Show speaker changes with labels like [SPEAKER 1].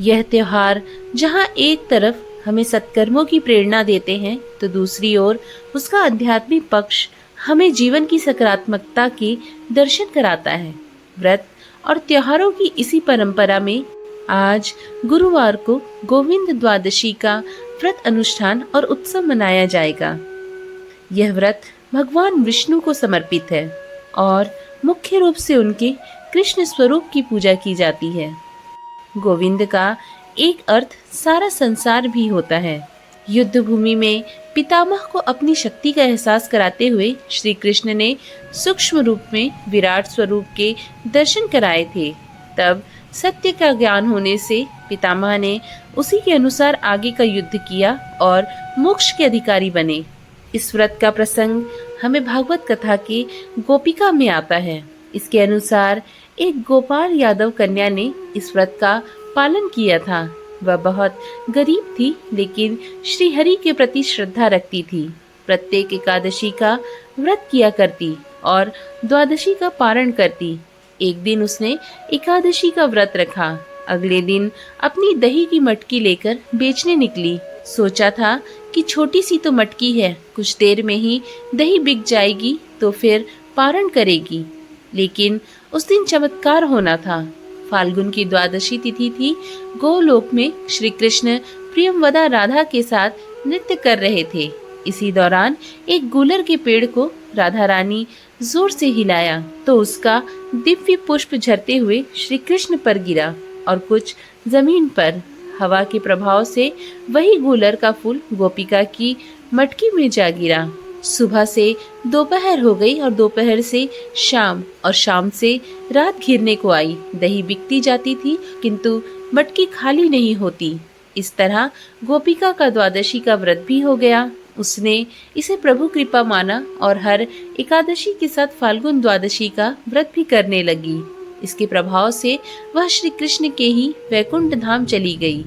[SPEAKER 1] यह त्योहार जहाँ एक तरफ हमें सत्कर्मों की प्रेरणा देते हैं, तो दूसरी ओर उसका आध्यात्मिक पक्ष हमें जीवन की सकारात्मकता के दर्शन कराता है। व्रत और त्योहारों की इसी परंपरा में आज गुरुवार को गोविंद द्वादशी का व्रत अनुष्ठान और उत्सव मनाया जाएगा। यह व्रत भगवान विष्णु को समर्पित है और मुख्य रूप से उनके कृष्ण स्वरूप की पूजा की जाती है। गोविंद का एक अर्थ सारा संसार भी होता है। युद्ध भूमि में पितामह को अपनी शक्ति का एहसास कराते हुए श्री कृष्ण ने सूक्ष्म रूप में विराट स्वरूप के दर्शन कराए थे। तब सत्य का ज्ञान होने से पितामह ने उसी के अनुसार आगे का युद्ध किया और मोक्ष के अधिकारी बने। इस व्रत का प्रसंग हमें भागवत कथा के गोपिका में आता है। इसके अनुसार एक गोपाल यादव कन्या ने इस व्रत का पालन किया था। वह बहुत गरीब थी, लेकिन श्री हरि के प्रति श्रद्धा रखती थी। प्रत्येक एकादशी का व्रत किया करती और द्वादशी का पारण करती। एक दिन उसने एकादशी का व्रत रखा। अगले दिन अपनी दही की मटकी लेकर बेचने निकली। सोचा था कि छोटी सी तो मटकी है, कुछ देर में ही दही बिक जाएगी तो फिर पारण करेगी। लेकिन उस दिन चमत्कार होना था। फाल्गुन की द्वादशी तिथि थी। गोलोक में श्री कृष्ण प्रियमवदा राधा के साथ नृत्य कर रहे थे। इसी दौरान एक गूलर के पेड़ को राधा रानी जोर से हिलाया तो उसका दिव्य पुष्प झरते हुए श्री कृष्ण पर गिरा और कुछ जमीन पर। हवा के प्रभाव से वही गूलर का फूल गोपिका की मटकी में जा गिरा। सुबह से दोपहर हो गई और दोपहर से शाम और शाम से रात घिरने को आई। दही बिकती जाती थी किंतु मटकी खाली नहीं होती। इस तरह गोपिका का द्वादशी का व्रत भी हो गया। उसने इसे प्रभु कृपा माना और हर एकादशी के साथ फाल्गुन द्वादशी का व्रत भी करने लगी। इसके प्रभाव से वह श्री कृष्ण के ही वैकुंठ धाम चली गई।